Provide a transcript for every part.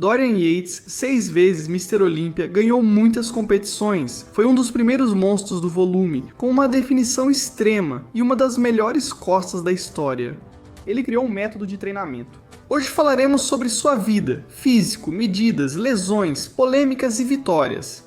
Dorian Yates, 6 vezes Mr. Olympia, ganhou muitas competições. Foi um dos primeiros monstros do volume, com uma definição extrema e uma das melhores costas da história. Ele criou um método de treinamento. Hoje falaremos sobre sua vida, físico, medidas, lesões, polêmicas e vitórias.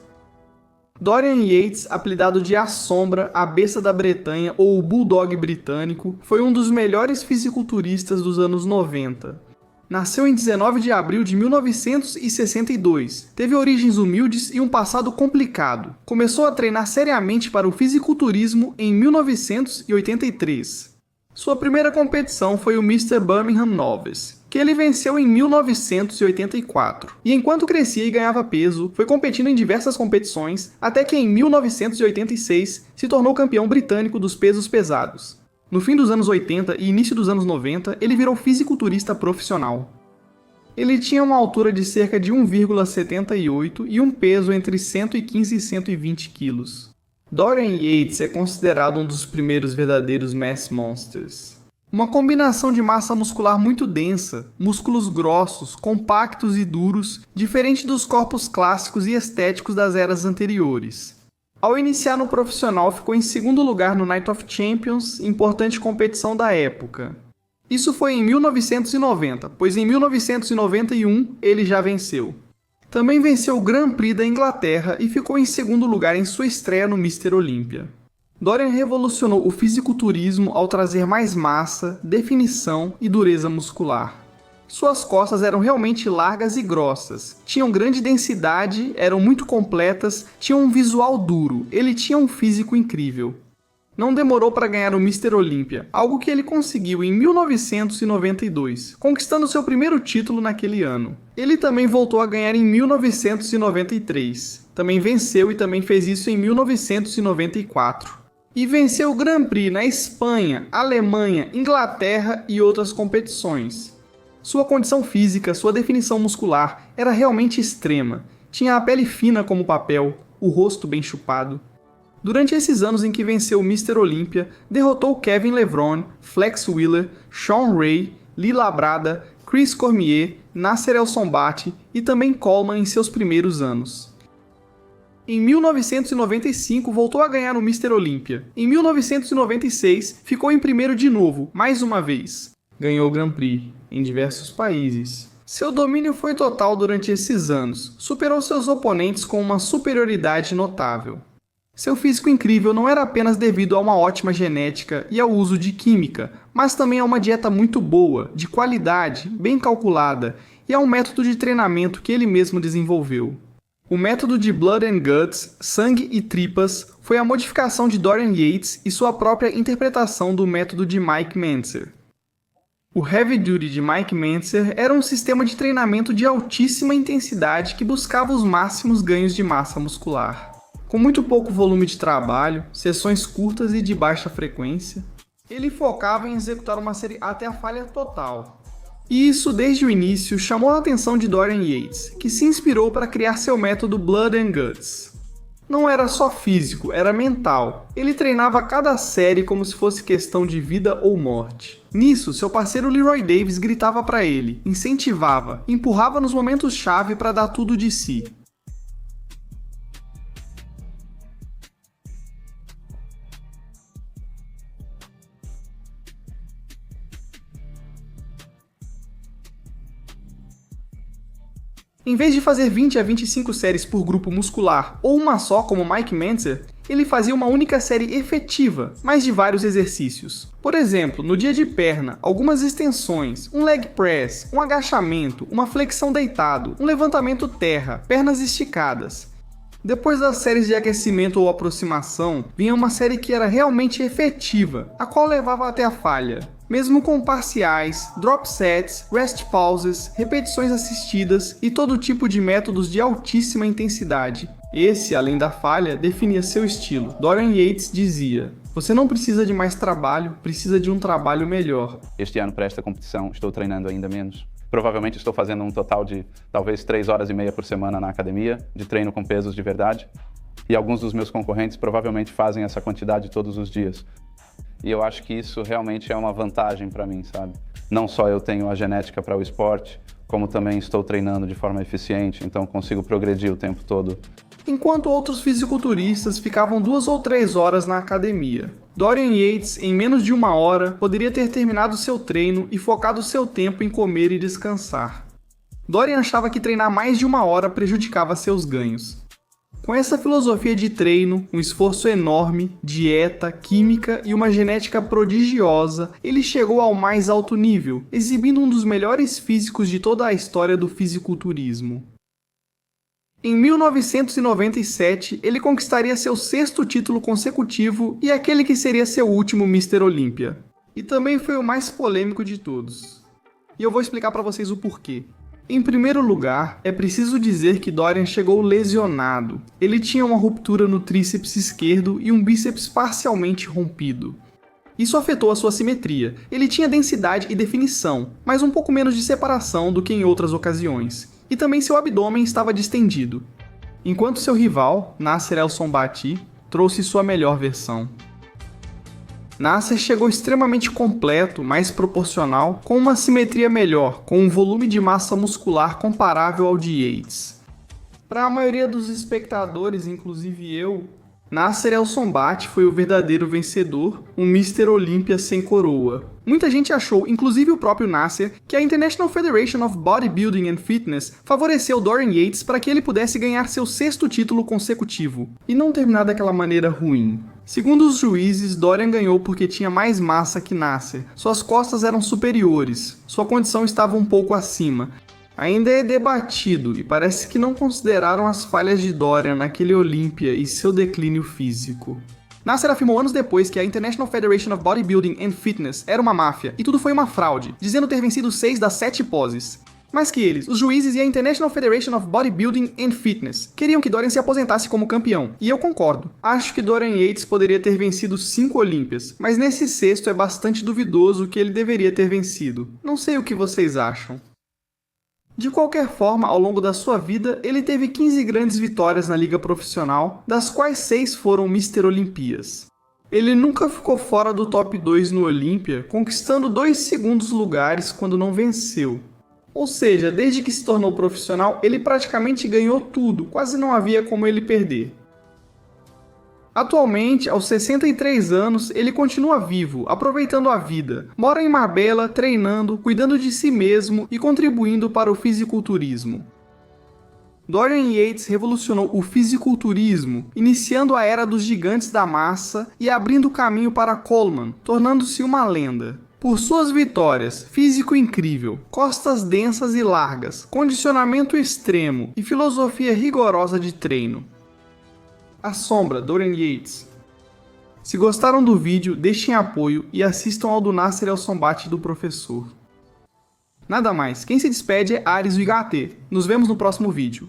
Dorian Yates, apelidado de A Sombra, a Besta da Bretanha ou o Bulldog britânico, foi um dos melhores fisiculturistas dos anos 90. Nasceu em 19 de abril de 1962, teve origens humildes e um passado complicado. Começou a treinar seriamente para o fisiculturismo em 1983. Sua primeira competição foi o Mr. Birmingham Novice, que ele venceu em 1984. E enquanto crescia e ganhava peso, foi competindo em diversas competições, até que em 1986 se tornou campeão britânico dos pesos pesados. No fim dos anos 80 e início dos anos 90, ele virou fisiculturista profissional. Ele tinha uma altura de cerca de 1,78 e um peso entre 115 e 120 quilos. Dorian Yates é considerado um dos primeiros verdadeiros Mass Monsters. Uma combinação de massa muscular muito densa, músculos grossos, compactos e duros, diferente dos corpos clássicos e estéticos das eras anteriores. Ao iniciar no profissional, ficou em segundo lugar no Night of Champions, importante competição da época. Isso foi em 1990, pois em 1991 ele já venceu. Também venceu o Grand Prix da Inglaterra e ficou em segundo lugar em sua estreia no Mr. Olympia. Dorian revolucionou o fisiculturismo ao trazer mais massa, definição e dureza muscular. Suas costas eram realmente largas e grossas, tinham grande densidade, eram muito completas, tinham um visual duro, ele tinha um físico incrível. Não demorou para ganhar o Mr. Olympia, algo que ele conseguiu em 1992, conquistando seu primeiro título naquele ano. Ele também voltou a ganhar em 1993, também venceu e também fez isso em 1994. E venceu o Grand Prix na Espanha, Alemanha, Inglaterra e outras competições. Sua condição física, sua definição muscular era realmente extrema. Tinha a pele fina como papel, o rosto bem chupado. Durante esses anos em que venceu o Mr. Olympia, derrotou Kevin Levrone, Flex Wheeler, Sean Ray, Lee Labrada, Chris Cormier, Nasser El Sonbaty e também Coleman em seus primeiros anos. Em 1995 voltou a ganhar o Mr. Olympia. Em 1996 ficou em primeiro de novo, mais uma vez. Ganhou o Grand Prix em diversos países. Seu domínio foi total durante esses anos, superou seus oponentes com uma superioridade notável. Seu físico incrível não era apenas devido a uma ótima genética e ao uso de química, mas também a uma dieta muito boa, de qualidade, bem calculada, e a um método de treinamento que ele mesmo desenvolveu. O método de Blood and Guts, sangue e tripas, foi a modificação de Dorian Yates e sua própria interpretação do método de Mike Mentzer. O Heavy Duty de Mike Mentzer era um sistema de treinamento de altíssima intensidade que buscava os máximos ganhos de massa muscular. Com muito pouco volume de trabalho, sessões curtas e de baixa frequência, ele focava em executar uma série até a falha total. E isso, desde o início, chamou a atenção de Dorian Yates, que se inspirou para criar seu método Blood and Guts. Não era só físico, era mental. Ele treinava cada série como se fosse questão de vida ou morte. Nisso, seu parceiro Leroy Davis gritava para ele, incentivava, empurrava nos momentos-chave para dar tudo de si. Em vez de fazer 20 a 25 séries por grupo muscular ou uma só como Mike Mentzer, ele fazia uma única série efetiva, mas de vários exercícios. Por exemplo, no dia de perna, algumas extensões, um leg press, um agachamento, uma flexão deitado, um levantamento terra, pernas esticadas. Depois das séries de aquecimento ou aproximação, vinha uma série que era realmente efetiva, a qual levava até a falha. Mesmo com parciais, drop sets, rest pauses, repetições assistidas e todo tipo de métodos de altíssima intensidade. Esse, além da falha, definia seu estilo. Dorian Yates dizia: "Você não precisa de mais trabalho, precisa de um trabalho melhor." Este ano, para esta competição, estou treinando ainda menos. Provavelmente estou fazendo um total de talvez 3 horas e meia por semana na academia, de treino com pesos de verdade. E alguns dos meus concorrentes provavelmente fazem essa quantidade todos os dias. E eu acho que isso realmente é uma vantagem para mim, sabe? Não só eu tenho a genética para o esporte, como também estou treinando de forma eficiente, então consigo progredir o tempo todo. Enquanto outros fisiculturistas ficavam 2 ou 3 horas na academia, Dorian Yates, em menos de 1 hora, poderia ter terminado seu treino e focado seu tempo em comer e descansar. Dorian achava que treinar mais de 1 hora prejudicava seus ganhos. Com essa filosofia de treino, um esforço enorme, dieta, química e uma genética prodigiosa, ele chegou ao mais alto nível, exibindo um dos melhores físicos de toda a história do fisiculturismo. Em 1997, ele conquistaria seu 6º título consecutivo e aquele que seria seu último Mr. Olympia. E também foi o mais polêmico de todos. E eu vou explicar para vocês o porquê. Em primeiro lugar, é preciso dizer que Dorian chegou lesionado. Ele tinha uma ruptura no tríceps esquerdo e um bíceps parcialmente rompido. Isso afetou a sua simetria. Ele tinha densidade e definição, mas um pouco menos de separação do que em outras ocasiões. E também seu abdômen estava distendido. Enquanto seu rival, Nasser El Sonbaty, trouxe sua melhor versão. Nasser chegou extremamente completo, mais proporcional, com uma simetria melhor, com um volume de massa muscular comparável ao de Yates. Para a maioria dos espectadores, inclusive eu, Nasser El Sonbaty foi o verdadeiro vencedor, um Mr. Olympia sem coroa. Muita gente achou, inclusive o próprio Nasser, que a International Federation of Bodybuilding and Fitness favoreceu Dorian Yates para que ele pudesse ganhar seu 6º título consecutivo, e não terminar daquela maneira ruim. Segundo os juízes, Dorian ganhou porque tinha mais massa que Nasser, suas costas eram superiores, sua condição estava um pouco acima. Ainda é debatido e parece que não consideraram as falhas de Dorian naquele Olympia e seu declínio físico. Nasser afirmou anos depois que a International Federation of Bodybuilding and Fitness era uma máfia e tudo foi uma fraude, dizendo ter vencido 6 das 7 poses. Mas que eles, os juízes e a International Federation of Bodybuilding and Fitness, queriam que Dorian se aposentasse como campeão, e eu concordo. Acho que Dorian Yates poderia ter vencido 5 Olímpias, mas nesse 6º é bastante duvidoso que ele deveria ter vencido. Não sei o que vocês acham. De qualquer forma, ao longo da sua vida, ele teve 15 grandes vitórias na liga profissional, das quais 6 foram Mr. Olympias. Ele nunca ficou fora do top 2 no Olympia, conquistando 2 segundos lugares quando não venceu. Ou seja, desde que se tornou profissional, ele praticamente ganhou tudo, quase não havia como ele perder. Atualmente, aos 63 anos, ele continua vivo, aproveitando a vida. Mora em Marbella, treinando, cuidando de si mesmo e contribuindo para o fisiculturismo. Dorian Yates revolucionou o fisiculturismo, iniciando a era dos gigantes da massa e abrindo caminho para Coleman, tornando-se uma lenda. Por suas vitórias, físico incrível, costas densas e largas, condicionamento extremo e filosofia rigorosa de treino. A Sombra, Dorian Yates. Se gostaram do vídeo, deixem apoio e assistam ao do Nasser El Sonbaty do professor. Nada mais, quem se despede é Ares, o IHT. Nos vemos no próximo vídeo.